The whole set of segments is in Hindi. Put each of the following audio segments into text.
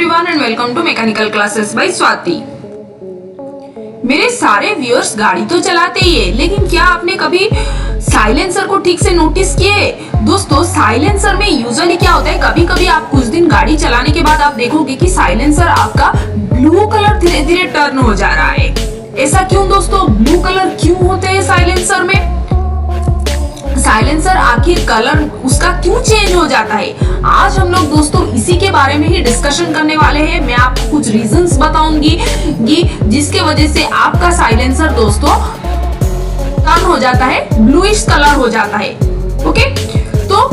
Everyone and welcome to mechanical classes by Swati. मेरे सारे व्यूअर्स गाड़ी तो चलाते ही है, लेकिन क्या आपने कभी साइलेंसर को ठीक से नोटिस किए? दोस्तों, साइलेंसर में यूजुअली क्या होता है, कभी कभी आप कुछ दिन गाड़ी चलाने के बाद आप देखोगे कि साइलेंसर आपका ब्लू कलर धीरे धीरे टर्न हो जा रहा है। ऐसा क्यों दोस्तों? ब्लू कलर क्यों होते हैं साइलेंसर में? साइलेंसर आखिर कलर उसका क्यों चेंज हो जाता है? आज हम लोग दोस्तों इसी के बारे में ही डिस्कशन करने वाले हैं। मैं आपको कुछ रीजंस बताऊंगी जिसके वजह से आपका साइलेंसर दोस्तों टर्न हो जाता है, ब्लूइश कलर हो जाता है। ओके, तो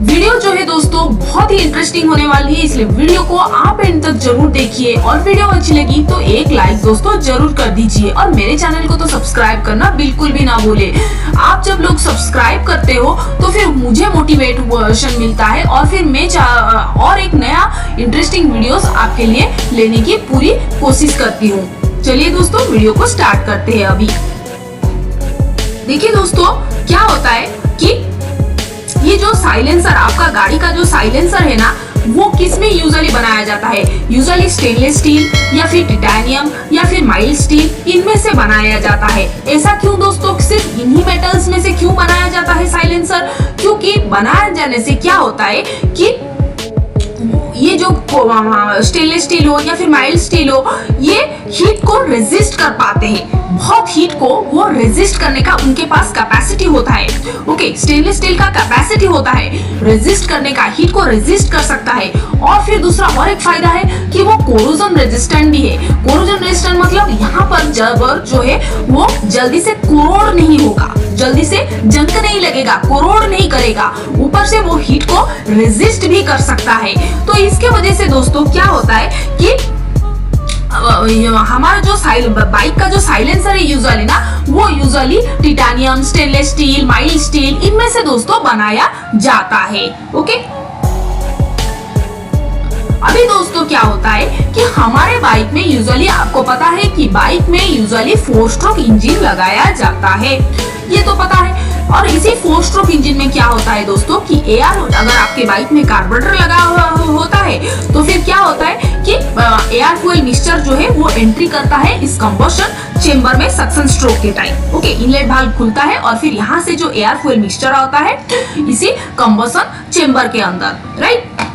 वीडियो जो है दोस्तों बहुत ही इंटरेस्टिंग होने वाली है, इसलिए वीडियो को आप एंड तक जरूर देखिए और वीडियो अच्छी लगी तो एक लाइक दोस्तों जरूर कर दीजिए और मेरे चैनल को तो सब्सक्राइब करना बिल्कुल भी ना भूले। आप जब लोग सब्सक्राइब करते हो तो फिर मुझे मोटिवेशन मिलता है और फिर मैं और एक नया इंटरेस्टिंग वीडियोस आपके लिए लेने की पूरी कोशिश करती हूँ। चलिए दोस्तों वीडियो को स्टार्ट करते हैं। अभी देखिए दोस्तों, क्या होता है कि ये जो साइलेंसर, आपका गाड़ी का जो साइलेंसर है ना, वो किस में यूजुअली बनाया जाता है? यूजुअली स्टेनलेस स्टील या फिर टाइटेनियम या फिर माइल्ड स्टील, इनमें से बनाया जाता है। ऐसा क्यों दोस्तों? सिर्फ इन्हीं मेटल्स में से क्यों बनाया जाता है साइलेंसर? क्योंकि बनाए जाने से क्या होता है कि ये जो स्टेनलेस स्टील हो या फिर माइल्ड स्टील हो, ये हीट को रेजिस्ट कर पाते हैं। बहुत हीट को वो रेजिस्ट करने का उनके पास कैपेसिटी होता है। ओके, स्टेनलेस स्टील का कैपेसिटी होता है रेजिस्ट करने का, हीट को रेजिस्ट कर सकता है। और फिर दूसरा और एक फायदा है कि वो कोरोजन रेजिस्टेंट भी है। कोरोजन रेजिस्टेंट मतलब यहाँ पर जबर जो है वो जल्दी से कोरोड नहीं होगा, जल्दी से जंग नहीं लगेगा, कोरोड नहीं करेगा। ऊपर से वो हीट को रेजिस्ट भी कर सकता है। तो इसके वजह से दोस्तों क्या होता है कि हमारा जो बाइक का जो साइलेंसर है यूजुअली ना, वो usually titanium, stainless steel, mild steel, इनमें से दोस्तों बनाया जाता है। ओके, अभी दोस्तों क्या होता है कि हमारे बाइक में यूजुअली, आपको पता है कि बाइक में यूजुअली 4 स्ट्रोक इंजन लगाया जाता है, ये तो पता है। और इसी 4 स्ट्रोक इंजन में क्या होता है दोस्तों कि एयर, अगर आपके बाइक में कार्बोरेटर लगा होता है तो फिर क्या होता है कि एयर फ्यूल मिक्सचर जो है वो एंट्री करता है इस कंबशन चेंबर में सक्शन स्ट्रोक के टाइम। ओके, इनलेट वाल्व खुलता है और फिर यहाँ से जो एयर फ्यूल मिक्सचर आता है इसी कंबशन चेंबर के अंदर, राइट।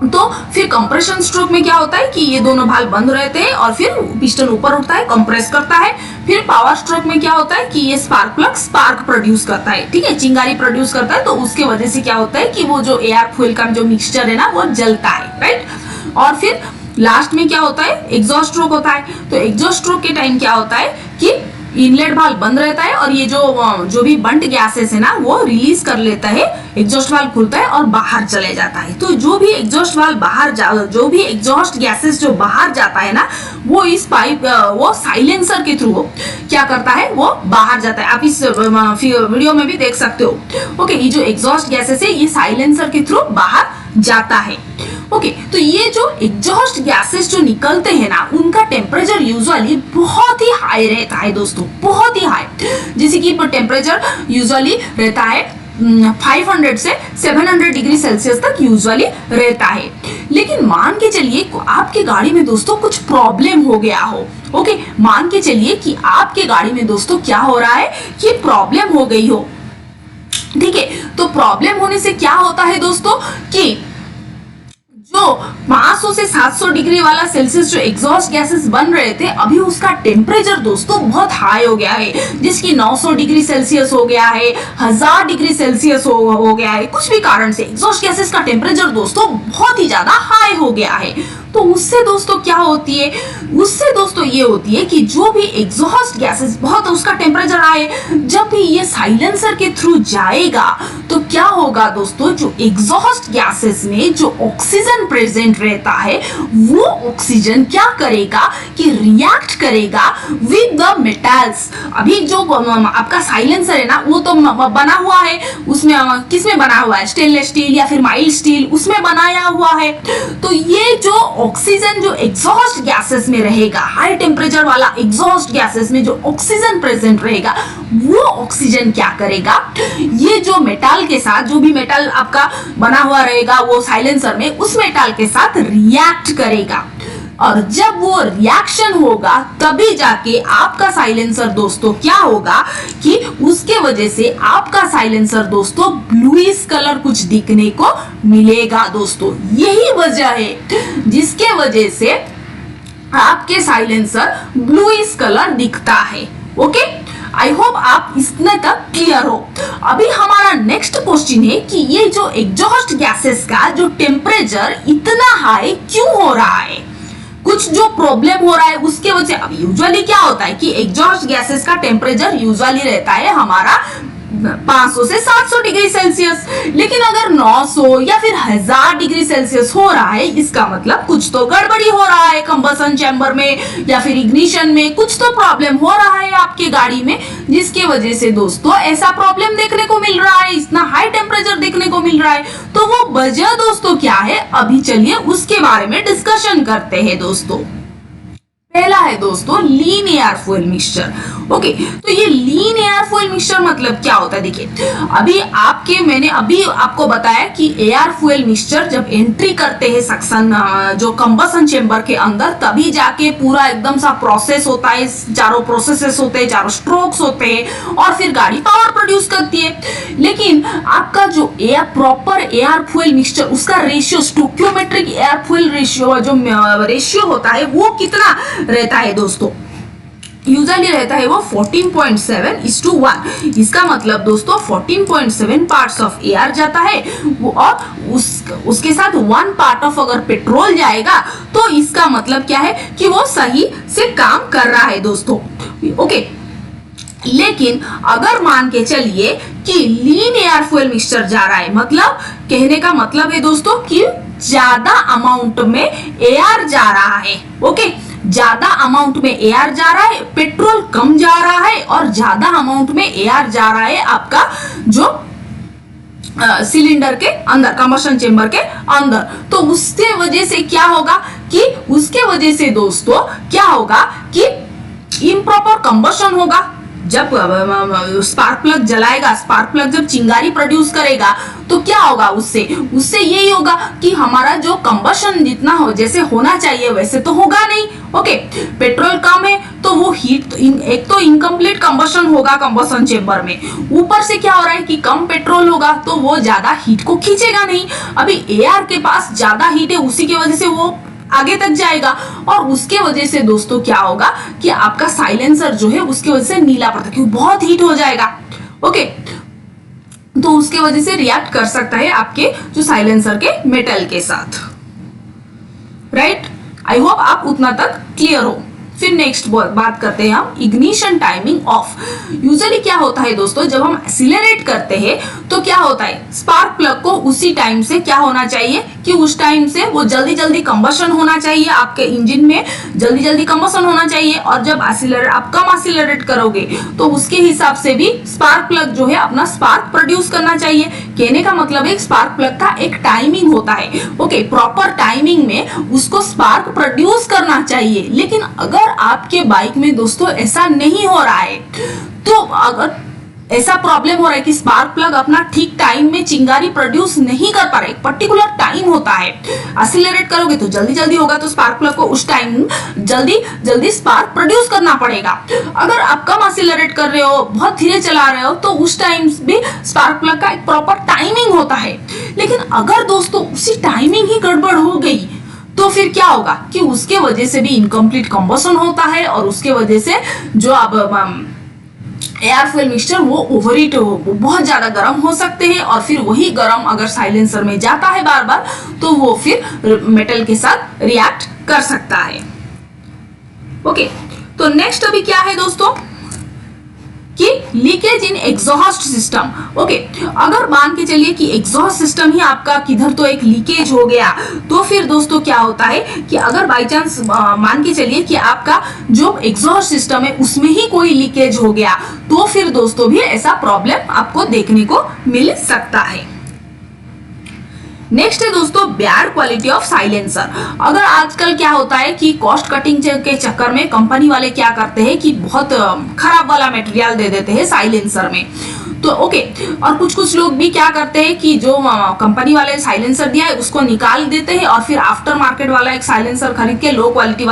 तो फिर कंप्रेशन स्ट्रोक में क्या होता है कि ये दोनों भाग बंद रहते हैं और फिर पिस्टन ऊपर उठता है, कंप्रेस करता है। फिर पावर स्ट्रोक में क्या होता है कि ये स्पार्क प्लग स्पार्क प्रोड्यूस करता है, ठीक है, चिंगारी प्रोड्यूस करता है। तो उसके वजह से क्या होता है कि वो जो एयर फ्यूल का जो मिक्सचर है ना वो जलता है, राइट। और फिर लास्ट में क्या होता है, एग्जॉस्ट स्ट्रोक होता है। तो एग्जॉस्ट स्ट्रोक के टाइम क्या होता है कि इनलेट वाल्व बंद रहता है और ये जो भी बंट गैसेस है ना वो रिलीज कर लेता है, एग्जॉस्ट वाल्व खुलता है और बाहर चले जाता है। तो जो भी एग्जॉस्ट वाल्व बाहर जो भी एग्जॉस्ट गैसेस जो बाहर जाता है ना, वो इस पाइप वो साइलेंसर के थ्रू क्या करता है, वो बाहर जाता है। आप इस वीडियो में भी देख सकते हो। ओके, ये जो एग्जॉस्ट गैसेस है ये साइलेंसर के थ्रू बाहर जाता है। ओके, तो ये जो एग्जॉस्ट गैसेस जो निकलते हैं ना, उनका टेम्परेचर यूजुअली बहुत ही हाई रहता है दोस्तों, बहुत ही हाई। जैसे कि टेम्परेचर यूजुअली रहता है 500 से 700 डिग्री सेल्सियस तक यूजुअली रहता है। लेकिन मान के चलिए आपकी गाड़ी में दोस्तों कुछ प्रॉब्लम हो गया हो। ओके, मान के चलिए कि आपके गाड़ी में दोस्तों क्या हो रहा है कि प्रॉब्लम हो गई हो, ठीक है। तो प्रॉब्लम होने से क्या होता है दोस्तों कि जो 500 से 700 डिग्री वाला सेल्सियस जो एग्जॉस्ट गैसेस बन रहे थे, अभी उसका टेम्परेचर दोस्तों बहुत हाई हो गया है, जिसकी 900 डिग्री सेल्सियस हो गया है, 1000 डिग्री सेल्सियस हो गया है। कुछ भी कारण से एग्जॉस्ट गैसेस का टेम्परेचर दोस्तों बहुत ही ज्यादा हाई हो गया है। तो उससे दोस्तों क्या होती है, उससे दोस्तों ये होती है कि जो भी एग्जॉस्ट गैसेस बहुत उसका टेम्परेचर आए, जब भी ये साइलेंसर के थ्रू जाएगा तो क्या होगा दोस्तों, जो एग्जॉस्ट गैसेस में जो ऑक्सीजन प्रेजेंट रहता है, वो ऑक्सीजन क्या करेगा कि रिएक्ट करेगा विद द मेटल्स। अभी जो आपका साइलेंसर है ना, वो तो बना हुआ है, उसमें किसमें बना हुआ है, स्टेनलेस स्टील या फिर माइल्ड स्टील, उसमें बनाया हुआ है। तो तो ये जो ऑक्सीजन जो एग्जॉस्ट गैसेस में रहेगा, हाई टेम्परेचर वाला एग्जॉस्ट गैसेस में जो ऑक्सीजन प्रेजेंट रहेगा, वो ऑक्सीजन क्या करेगा, ये जो मेटल के साथ, जो भी मेटल आपका बना हुआ रहेगा वो साइलेंसर में, उस मेटल के साथ रिएक्ट करेगा। और जब वो रिएक्शन होगा तभी जाके आपका साइलेंसर दोस्तों क्या होगा कि उसके वजह से आपका साइलेंसर दोस्तों ब्लूइश कलर कुछ दिखने को मिलेगा दोस्तों। यही वजह है जिसके वजह से आपके साइलेंसर ब्लूइश कलर दिखता है। ओके, आई होप आप इतने तक क्लियर हो। अभी हमारा नेक्स्ट क्वेश्चन है कि ये जो एग्जॉस्ट गैसेस का जो टेम्परेचर इतना हाई क्यों हो रहा है, कुछ जो प्रॉब्लम हो रहा है उसके वजह से। अब यूजुअली क्या होता है कि एग्जॉस्ट गैसेस का टेम्परेचर यूजुअली रहता है हमारा 500 से 700 डिग्री सेल्सियस, लेकिन अगर 900 या फिर 1000 डिग्री सेल्सियस हो रहा है, इसका मतलब कुछ तो गड़बड़ी हो रहा है कंबसन चैम्बर में या फिर इग्निशन में, कुछ तो प्रॉब्लम हो रहा है आपके गाड़ी में, जिसके वजह से दोस्तों ऐसा प्रॉब्लम देखने को मिल रहा है, इतना हाई टेम्परेचर देखने को मिल रहा है। तो वो वजह दोस्तों क्या है, अभी चलिए उसके बारे में डिस्कशन करते हैं दोस्तों। पहला है दोस्तों लीन एयर फ्यूल मिक्सचर। ओके, तो ये लीन एयर फ्यूल मिक्सचर मतलब क्या होता है, देखिए मैंने अभी आपको बताया कि एयर फ्यूल मिक्सचर जब एंट्री करते हैं सक्शन जो कंबसन चेंबर के अंदर, तभी जाके पूरा एकदम सा प्रोसेस होता है, चारों प्रोसेसेस होते हैं, चारों स्ट्रोक्स होते हैं और फिर गाड़ी पावर प्रोड्यूस करती है। लेकिन आपका जो प्रॉपर एयर फ्यूल मिक्सचर, उसका ratio, stoichiometric air fuel ratio जो रेशियो होता है वो कितना रहता है दोस्तों, यूजुअली रहता है वो 14.7:1। इसका मतलब दोस्तों 14.7 पार्ट्स ऑफ एयर जाता है और उसके साथ 1 पार्ट ऑफ अगर पेट्रोल जाएगा तो इसका मतलब क्या है कि वो सही से काम कर रहा है दोस्तों। ओके, लेकिन अगर मान के चलिए कि लीन एयर फ्यूल मिक्सचर जा रहा है, मतलब कहने का मतलब है दोस्तों कि ज्यादा अमाउंट में एयर जा रहा है। ओके, ज्यादा अमाउंट में एयर जा रहा है, पेट्रोल कम जा रहा है और ज्यादा अमाउंट में एयर जा रहा है आपका जो सिलेंडर के अंदर, कंबशन चेंबर के अंदर। तो उसके वजह से क्या होगा कि उसके वजह से दोस्तों क्या होगा कि इम्प्रॉपर कंबशन होगा। जब स्पार्क प्लग जलाएगा, स्पार्क प्लग जब चिंगारी प्रोड्यूस करेगा तो क्या होगा, उससे यही होगा कि हमारा जो कंबशन जितना हो जैसे होना चाहिए वैसे तो होगा नहीं। ओके, पेट्रोल कम है तो वो हीट, एक तो इनकम्प्लीट कंबशन होगा कंबशन चेंबर में, ऊपर से क्या हो रहा है कि कम पेट्रोल होगा तो वो ज्यादा हीट को खींचेगा नहीं। अभी एयर के पास ज्यादा हीट है, उसी की वजह से वो आगे तक जाएगा और उसके वजह से दोस्तों क्या होगा कि आपका साइलेंसर जो है उसके वजह से नीला पड़ता है, क्योंकि बहुत हीट हो जाएगा। ओके, तो उसके वजह से रिएक्ट कर सकता है आपके जो साइलेंसर के मेटल के साथ। राइट, आई होप आप उतना तक क्लियर हो। फिर नेक्स्ट बात करते हैं हम इग्निशन टाइमिंग ऑफ। यूजुअली क्या होता है दोस्तों, जब हम एक्सीलरेट करते हैं तो क्या होता है, स्पार्क प्लग को उसी टाइम से क्या होना चाहिए कि उस टाइम से वो जल्दी जल्दी कंबशन होना चाहिए, आपके इंजन में जल्दी जल्दी कंबशन होना चाहिए। और जब आप कम एक्सीलरेट करोगे तो उसके हिसाब से भी स्पार्क प्लग जो है अपना स्पार्क प्रोड्यूस करना चाहिए। कहने का मतलब है स्पार्क प्लग का एक टाइमिंग होता है। ओके, प्रॉपर टाइमिंग में उसको स्पार्क प्रोड्यूस करना चाहिए। लेकिन अगर आपके बाइक में दोस्तों ऐसा नहीं हो रहा है, तो अगर ऐसा प्रॉब्लम हो रहा है कि स्पार्क प्लग अपना ठीक टाइम में चिंगारी प्रोड्यूस नहीं कर पा रहा है, एक पर्टिकुलर टाइम होता है, एक्सीलरेट करोगे तो जल्दी जल्दी होगा, तो स्पार्क प्लग को उस टाइम जल्दी जल्दी स्पार्क प्रोड्यूस करना पड़ेगा। अगर आप कम एक्सीलरेट कर रहे हो, बहुत धीरे चला रहे हो, तो उस टाइम भी स्पार्क प्लग का एक प्रॉपर टाइमिंग होता है। लेकिन अगर दोस्तों उसी टाइमिंग ही गड़बड़ हो गई तो फिर क्या होगा कि उसके वजह से भी इनकम्प्लीट कंबशन होता है और उसके वजह से जो अब एयर फ्यूल मिक्सचर वो ओवरहीट हो, बहुत ज्यादा गर्म हो सकते हैं और फिर वही गर्म अगर साइलेंसर में जाता है बार बार तो वो फिर मेटल के साथ रिएक्ट कर सकता है। ओके, तो नेक्स्ट अभी क्या है दोस्तों कि लीकेज इन एग्जॉस्ट सिस्टम। ओके, अगर मान के चलिए कि एग्जॉस्ट सिस्टम ही आपका किधर तो एक लीकेज हो गया, तो फिर दोस्तों क्या होता है कि अगर बाई चांस मान के चलिए कि आपका जो एग्जॉस्ट सिस्टम है उसमें ही कोई लीकेज हो गया, तो फिर दोस्तों भी ऐसा प्रॉब्लम आपको देखने को मिल सकता है। नेक्स्ट है दोस्तों बैड क्वालिटी ऑफ साइलेंसर। अगर आजकल क्या होता है कि कॉस्ट कटिंग के चक्कर में कंपनी वाले क्या करते हैं कि बहुत खराब वाला मटेरियल दे देते हैं साइलेंसर में, तो ओके। और कुछ लोग भी क्या करते हैं कि जो कंपनी वाले साइलेंसर दिया है उसको निकाल देते हैं और फिर आफ्टर मार्केट वाला एक साइलेंसर खरीद के लो क्वालिटी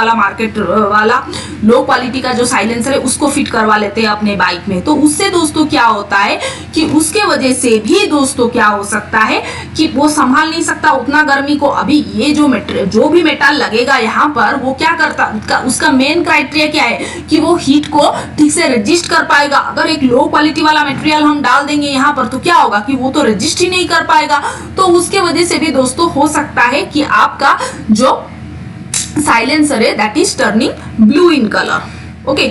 का जो साइलेंसर है उसको फिट करवा लेते हैं अपने बाइक में। तो उससे दोस्तों क्या होता है कि उसके वजह से भी दोस्तों क्या हो सकता है कि वो संभाल नहीं सकता उतना गर्मी को। अभी ये जो भी मेटल लगेगा यहाँ पर वो क्या करता, उसका मेन क्राइटेरिया क्या है कि वो हीट को ठीक से रेजिस्ट कर पाएगा। अगर एक लो क्वालिटी वाला मटेरियल हम डाल देंगे यहाँ पर तो क्या होगा कि वो तो रेजिस्ट ही नहीं कर पाएगा। तो उसके वजह से भी दोस्तों हो सकता है कि आपका जो साइलेंसर है that is turning blue in colour. Okay,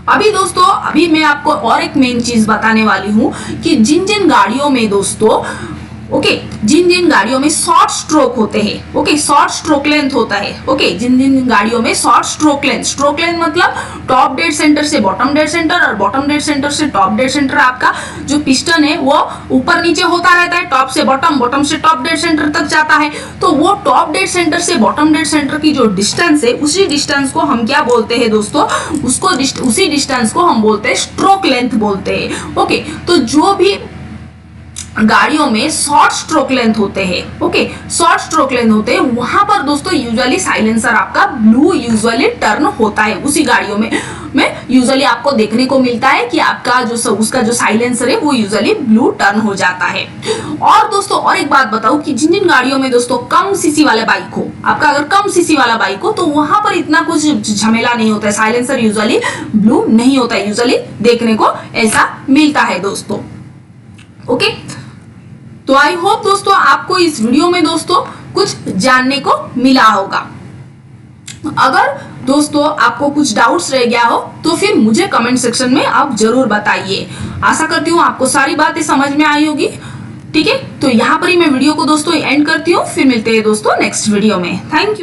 अभी मैं आपको और एक मेन चीज बताने वाली हूं कि जिन गाड़ियों में दोस्तों जिन गाड़ियों में शॉर्ट स्ट्रोक होते हैं, ओके, शॉर्ट स्ट्रोक लेंथ होता है, ओके, जिन गाड़ियों में शॉर्ट स्ट्रोक लेंथ मतलब टॉप डेड सेंटर से बॉटम डेड सेंटर और बॉटम डेड सेंटर से टॉप डेड सेंटर, आपका जो पिस्टन है वो ऊपर नीचे होता रहता है, टॉप से बॉटम से टॉप डेड सेंटर तक जाता है। तो वो टॉप डेड सेंटर से बॉटम डेड सेंटर की जो डिस्टेंस है उसी डिस्टेंस को हम क्या बोलते हैं दोस्तों, उसी डिस्टेंस को हम बोलते हैं स्ट्रोक लेंथ बोलते हैं। ओके, तो जो भी गाड़ियों में शॉर्ट स्ट्रोक लेंथ होते हैं, ओके, शॉर्ट स्ट्रोक लेंथ होते हैं, वहां पर दोस्तों यूजुअली साइलेंसर आपका ब्लू यूजुअली टर्न होता है। उसी गाड़ियों में यूजुअली आपको देखने को मिलता है कि आपका उसका जो साइलेंसर है वो यूजुअली ब्लू टर्न हो जाता है। और दोस्तों और एक बात बताऊं कि जिन गाड़ियों में दोस्तों कम सीसी वाला बाइक हो, आपका अगर कम सीसी वाला बाइक हो तो वहां पर इतना कुछ झमेला नहीं होता है, साइलेंसर यूजुअली ब्लू नहीं होता है, यूजुअली देखने को ऐसा मिलता है दोस्तों। ओके, तो आई होप दोस्तों आपको इस वीडियो में दोस्तों कुछ जानने को मिला होगा। अगर दोस्तों आपको कुछ डाउट्स रह गया हो तो फिर मुझे कमेंट सेक्शन में आप जरूर बताइए। आशा करती हूँ आपको सारी बातें समझ में आई होगी। ठीक है, तो यहाँ पर ही मैं वीडियो को दोस्तों एंड करती हूँ, फिर मिलते हैं दोस्तों नेक्स्ट वीडियो में। Thank you.